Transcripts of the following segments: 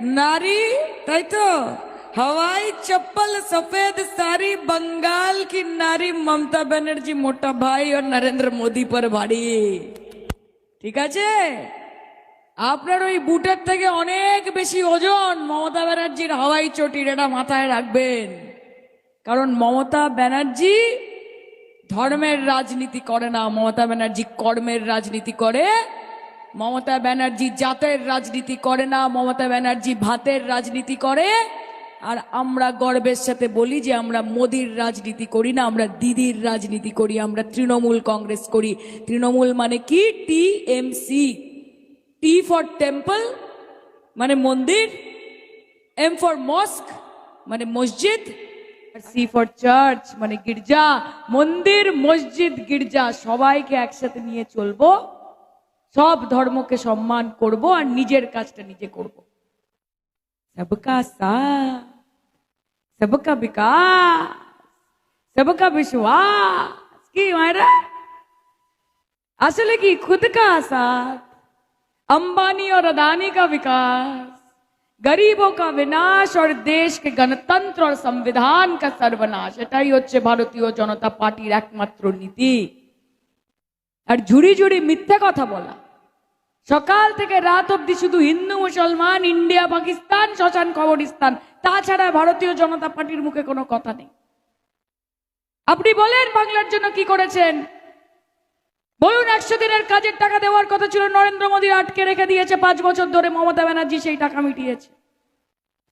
नारी ताई तो हवाई चप्पल सफेद साड़ी बंगाल की नारी ममता बनर्जी मोटा भाई और नरेंद्र मोदी पर भारी ঠিক আছে আপনার ওই বুটের থেকে অনেক বেশি ওজন মমতা ব্যানার্জির হাওয়াই চটির এটা মাথায় রাখবেন কারণ মমতা ব্যানার্জি ধর্মের রাজনীতি করে না মমতা ব্যানার্জি কর্মের রাজনীতি করে মমতা ব্যানার্জি জাতের রাজনীতি করে না মমতা ব্যানার্জি ভাতের রাজনীতি করে আর আমরা গর্বের সাথে বলি যে আমরা মোদির রাজনীতি করি না আমরা দিদির রাজনীতি করি আমরা তৃণমূল কংগ্রেস করি তৃণমূল মানে কি টিএমসি টি ফর টেম্পল মানে মন্দির এম ফর মস্ক মানে মসজিদ আর সি ফর চার্চ মানে গির্জা মন্দির মসজিদ গির্জা সবাইকে একসাথে নিয়ে চলবো সব ধর্মকে সম্মান করব আর নিজের কাজটা নিজে করব सबका साथ सबका विकास सबका विश्वास की मायरा असले की खुद का साथ अंबानी और अदानी का विकास गरीबों का विनाश और देश के गणतंत्र और संविधान का सर्वनाश এটাই হচ্ছে ভারতীয় জনতা পার্টির একমাত্র নীতি আর ঝুড়ি ঝুড়ি মিথ্যা কথা বলা সকাল থেকে রাত অবধি শুধু হিন্দু মুসলমান ইন্ডিয়া পাকিস্তান শ্মশান কবরস্থান তাছাড়া ভারতীয় জনতা পার্টির মুখে কোনো কথা নেই আপনি বলেন বাংলার জন্য কি করেছেন বলুন 100 দিনের কাজের টাকা দেওয়ার কথা ছিল নরেন্দ্র মোদী আটকে রেখে দিয়েছে 5 বছর ধরে মমতা ব্যানার্জি সেই টাকা মিটিয়েছে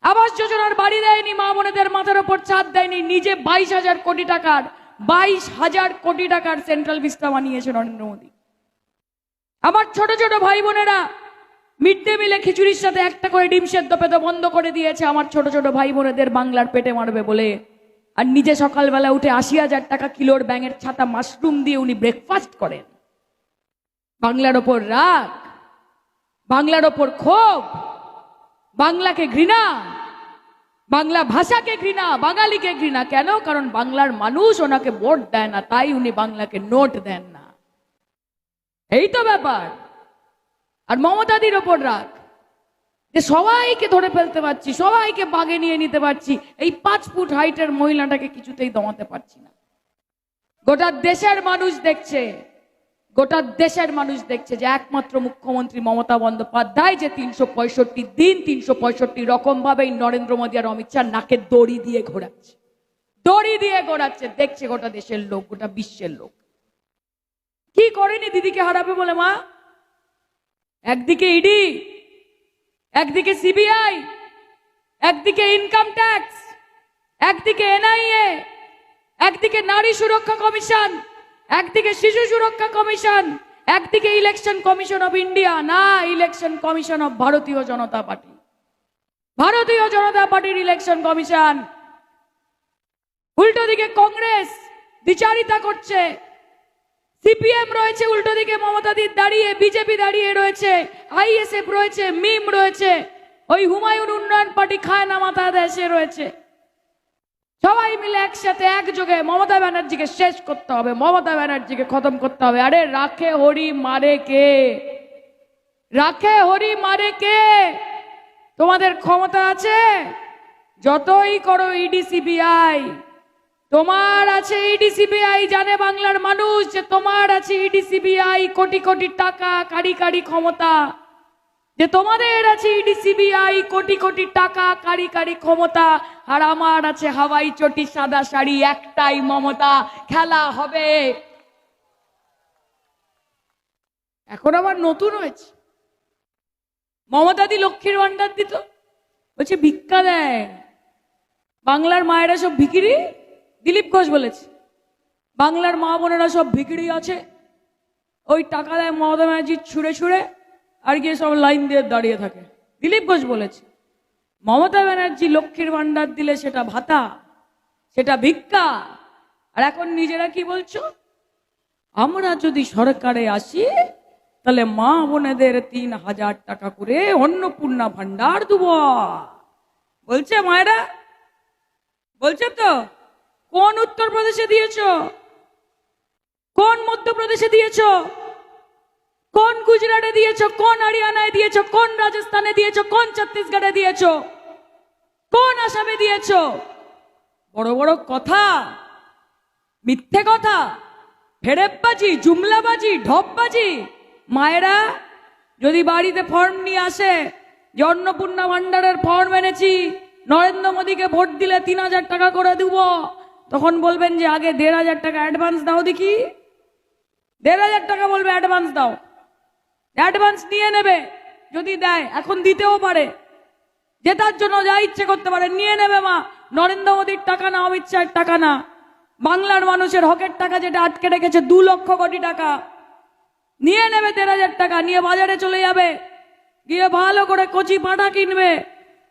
আবাস যোজনার বাড়ি দেয়নি মা বোনেদের মাথার উপর ছাদ দেয়নি নিজে 22,000 কোটি টাকার 22,000 কোটি টাকার সেন্ট্রাল ভিস্তা বানিয়েছে নরেন্দ্র মোদী আমার ছোট ছোট ভাই বোনেরা মিড ডে মিলে খিচুড়ির সাথে একটা করে ডিম সেদ্ধ পেতে বন্ধ করে দিয়েছে আমার ছোট ছোট ভাই বোনেদের বাংলার পেটে মারবে বলে আর নিজে সকালবেলা উঠে 80,000 টাকা কিলোর ব্যাঙের ছাতা মাশরুম দিয়ে উনি ব্রেকফাস্ট করেন বাংলার ওপর রাগ বাংলার ওপর ক্ষোভ বাংলাকে ঘৃণা বাংলা ভাষাকে ঘৃণা বাঙালিকে ঘৃণা কেন কারণ বাংলার মানুষ ওনাকে ভোট দেয় না তাই উনি বাংলাকে নোট দেন না এই তো ব্যাপার আর মমতাদির ওপর রাগ যে সবাইকে ধরে ফেলতে পারছি সবাইকে বাগে নিয়ে নিতে পারছি এই 5 ফুট হাইটের মহিলাটাকে কিছুতেই দমাতে পারছি না গোটা দেশের মানুষ দেখছে গোটা দেশের মানুষ দেখছে যে একমাত্র মুখ্যমন্ত্রী মমতা বন্দ্যোপাধ্যায় যে 365 দিন 365 রকম ভাবেই নরেন্দ্র মোদী আর অমিত শাহ নাকে দড়ি দিয়ে ঘোরাচ্ছে দেখছে গোটা দেশের লোক গোটা বিশ্বের লোক কি করেনি দিদিকে হারাবে বলে মা একদিকে ইডি একদিকে সিবিআই একদিকে ইনকাম ট্যাক্স একদিকে এনআইএ একদিকে নারী সুরক্ষা কমিশন একদিকে শিশু সুরক্ষা কমিশন একদিকে ইলেকশন কমিশন অফ ইন্ডিয়া না ইলেকশন কমিশন অফ ভারতীয় জনতা পার্টির ইলেকশন কমিশন উল্টো দিকে কংগ্রেস বিচারিতা করছে সিপিএম রয়েছে উল্টো দিকে মমতাদি দাঁড়িয়ে বিজেপি দাঁড়িয়ে রয়েছে আইএসএফ রয়েছে মিম রয়েছে ওই হুমায়ুন উন্নয়ন পার্টি খায় না মাথা দেশে রয়েছে সবাই মিলে একসাথে একযোগে মমতা ব্যানার্জিকে শেষ করতে হবে মমতা ব্যানার্জিকে খতম করতে হবে আরে রাখে হরি মারে কে তোমাদের ক্ষমতা আছে যতই করো ইডি সিবিআই তোমার আছে ইডি সিবিআই জানে বাংলার মানুষ যে তোমার আছে ইডি সিবিআই কোটি কোটি টাকা কারি কারি ক্ষমতা যে তোমাদের আছে ইডি সিবিআই কোটি কোটি টাকা কারি কারি ক্ষমতা আর আমার আছে হাওয়াই চটি সাদা শাড়ি একটাই মমতা খেলা হবে এখন আবার নতুন হয়েছে মমতাদি লক্ষ্মীর ভান্ডার দিত বলছে ভিক্ষা দেয় বাংলার মায়েরা সব ভিখিরি দিলীপ ঘোষ বলেছে বাংলার মা বোনেরা সব ভিখিরি আছে ওই টাকা দেয় মমতা ব্যানার্জি ছুঁড়ে ছুঁড়ে আর গিয়ে সব লাইন দিয়ে দাঁড়িয়ে থাকে দিলীপ ঘোষ বলেছে মমতা ব্যানার্জি লক্ষ্মীর ভান্ডার দিলে সেটা ভাতা সেটা ভিক্ষা আর এখন নিজেরা কি বলছো আমরা যদি সরকারে আসি তাহলে মা বোনেদের 3,000 টাকা করে অন্নপূর্ণা ভান্ডার দেব বলছে মায়েরা বলছে তো কোন উত্তরপ্রদেশে দিয়েছো কোন মধ্যপ্রদেশে দিয়েছো কোন গুজরাটে দিয়েছো, কোন হরিয়ানায় দিয়েছো, কোন রাজস্থানে দিয়েছো, কোন ছত্তিশগড়ে দিয়েছো, কোন আসামে দিয়েছো? বড় বড় কথা, মিথ্যে কথা, ফেরেববাজি, জুমলাবাজি, ঢপবাজি। মায়েরা যদি বাড়িতে ফর্ম নিয়ে আসে যে অন্নপূর্ণা ভান্ডারের ফর্ম এনেছি, নরেন্দ্র মোদীকে ভোট দিলে 3,000 টাকা করে দেব, তখন বলবেন যে আগে 1,500 টাকা অ্যাডভান্স দাও দেখি। 1,500 টাকা বলবে অ্যাডভান্স দাও, অ্যাডভান্স নিয়ে নেবে। যদি দেয়, এখন দিতেও পারে, জেতার জন্য যা ইচ্ছে করতে পারে, নিয়ে নেবে মা। নরেন্দ্র মোদীর টাকা না, অমিত শাহের টাকা না, বাংলার মানুষের হকের টাকা যেটা আটকে রেখেছে 2 লক্ষ কোটি টাকা নিয়ে নেবে। 1,500 টাকা নিয়ে বাজারে চলে যাবে, গিয়ে ভালো করে কচি পাঁঠা কিনবে,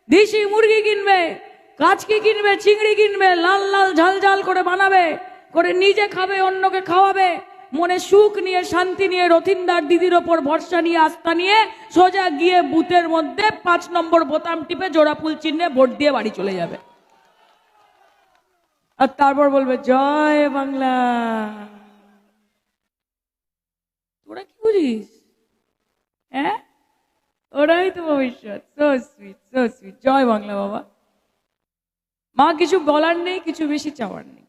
দেশি মুরগি কিনবে, কাচকি কিনবে, চিংড়ি কিনবে, লাল লাল ঝাল ঝাল করে বানাবে, করে নিজে খাবে, অন্যকে খাওয়াবে, মনে সুখ নিয়ে, শান্তি নিয়ে, রথিনদার দিদির ওপর ভরসা নিয়ে, আস্থা নিয়ে সোজা গিয়ে বুথের মধ্যে 5 নম্বর বোতাম টিপে জোড়া ফুল চিহ্নে ভোট দিয়ে বাড়ি চলে যাবে। আর তারপর বলবে জয় বাংলা। তোরা কি বুঝিস? হ্যাঁ, ওরাই তো ভবিষ্যৎ। So sweet, so sweet. জয় বাংলা বাবা। মা, কিছু বলার নেই, কিছু বেশি চাওয়ার নেই।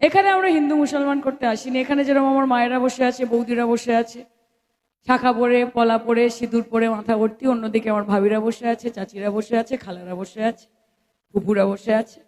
এখানে আমরা হিন্দু মুসলমান করতে আসিনি। এখানে যেরকম আমার মায়েরা বসে আছে, বৌদিরা বসে আছে, শাখা পরে, পলা পরে, সিঁদুর পরে, মাথা ভর্তি। অন্যদিকে আমার ভাবিরা বসে আছে, চাচিরা বসে আছে, খালারা বসে আছে, ফুপুরা বসে আছে।